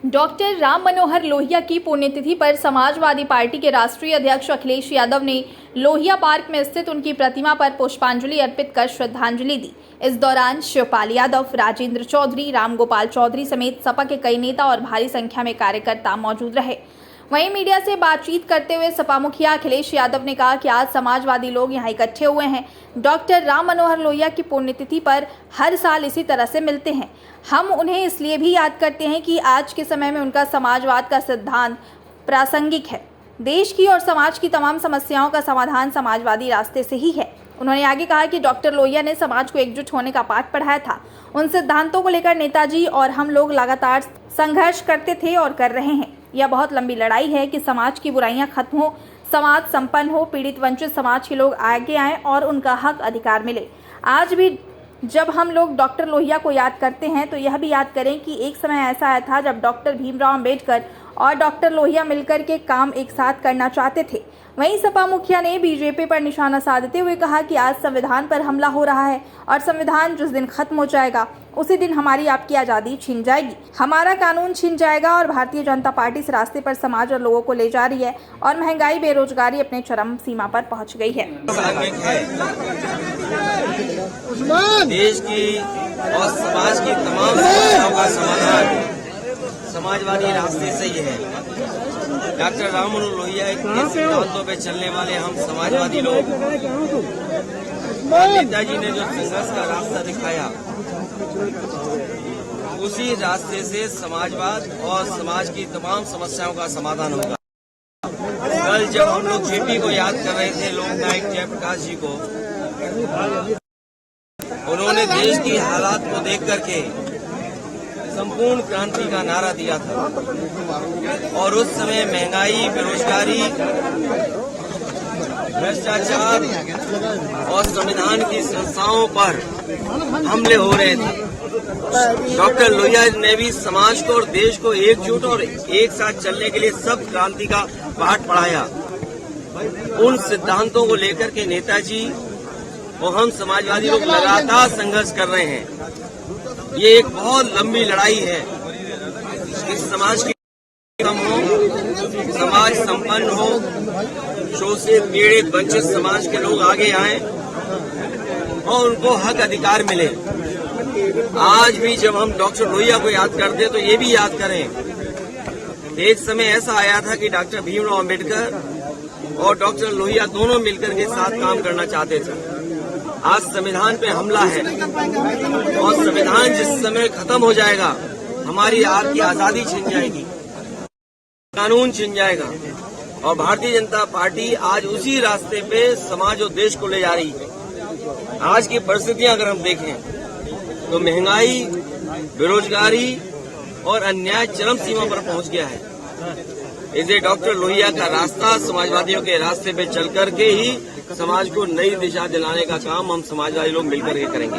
Doctor Ram Manohar Lohia की पुण्यतिथि पर समाजवादी पार्टी के राष्ट्रीय अध्यक्ष अखिलेश यादव ने लोहिया पार्क में स्थित उनकी प्रतिमा पर पुष्पांजलि अर्पित कर श्रद्धांजलि दी। इस दौरान शिवपाल यादव, राजेंद्र चौधरी, रामगोपाल चौधरी समेत सपा के कई नेता और भारी संख्या में कार्यकर्ता मौजूद रहे। वहीं मीडिया से बातचीत करते हुए सपा मुखिया अखिलेश यादव ने कहा कि आज समाजवादी लोग यहां इकट्ठे हुए हैं। डॉक्टर राम मनोहर लोहिया की पुण्यतिथि पर हर साल इसी तरह से मिलते हैं। हम उन्हें इसलिए भी याद करते हैं कि आज के समय में उनका समाजवाद का सिद्धांत प्रासंगिक है। देश की और समाज की तमाम समस्याओं का समाधान समाजवादी रास्ते से ही है। उन्होंने आगे कहा कि डॉक्टर लोहिया ने समाज को एकजुट होने का पाठ पढ़ाया था। उन सिद्धांतों को लेकर नेताजी और हम लोग लगातार संघर्ष करते थे और कर रहे हैं। यह बहुत लंबी लड़ाई है कि समाज की बुराइयां खत्म हो, समाज संपन्न हो, पीड़ित वंचित समाज के लोग आगे आएं और उनका हक अधिकार मिले। आज भी जब हम लोग डॉक्टर लोहिया को याद करते हैं तो यह भी याद करें कि एक समय ऐसा आया था जब डॉक्टर भीमराव अंबेडकर और डॉक्टर लोहिया मिलकर के काम एक साथ करना चाहते थे। वहीं सपा मुखिया ने बीजेपी पर निशाना साधते हुए कहा कि आज संविधान पर हमला हो रहा है और संविधान जिस दिन खत्म हो जाएगा उसी दिन हमारी आपकी आज़ादी छीन जाएगी, हमारा कानून छीन जाएगा। और भारतीय जनता पार्टी इस रास्ते पर समाज और लोगों को ले जा रही है और महंगाई, बेरोजगारी अपने चरम सीमा पर पहुंच गई है। देश की और समाज की तमाम समस्याओं का समाधान समाजवादी रास्ते से ही है। डॉक्टर राम मनोहर लोहिया के सिद्धांतों पे चलने वाले हम समाजवादी लोग, नेताजी ने जो संघर्ष का रास्ता दिखाया उसी रास्ते से समाजवाद और समाज की तमाम समस्याओं का समाधान होगा। कल जब हम लोग जेपी को याद कर रहे थे, लोकनायक जयप्रकाश जी को, उन्होंने देश की हालात को देख करके संपूर्ण क्रांति का नारा दिया था और उस समय महंगाई, बेरोजगारी, भ्रष्टाचार और संविधान की संस्थाओं पर हमले हो रहे थे। डॉक्टर लोहिया ने भी समाज को और देश को एकजुट और एक साथ चलने के लिए सब क्रांति का पाठ पढ़ाया। उन सिद्धांतों को लेकर के नेताजी और हम समाजवादी लोग लगातार संघर्ष कर रहे हैं। ये एक बहुत लंबी लड़ाई है कि समाज की कम हो, समाज संपन्न हो, शोषित, पीड़ित, वंचित समाज के लोग आगे आएं और उनको हक अधिकार मिले। आज भी जब हम डॉक्टर लोहिया को याद करते हैं तो ये भी याद करें, एक समय ऐसा आया था कि डॉक्टर भीमराव अंबेडकर और डॉक्टर लोहिया दोनों मिलकर के साथ काम करना चाहते थे। आज संविधान पे हमला है और संविधान जिस समय खत्म हो जाएगा हमारी आपकी आजादी छिन जाएगी, कानून छिन जाएगा। और भारतीय जनता पार्टी आज उसी रास्ते पे समाज और देश को ले जा रही है। आज की परिस्थितियां अगर हम देखें तो महंगाई, बेरोजगारी और अन्याय चरम सीमा पर पहुंच गया है। इसे डॉक्टर लोहिया का रास्ता, समाजवादियों के रास्ते पे चल करके ही समाज को नई दिशा दिलाने का काम हम समाजवादी लोग मिलकर के करेंगे।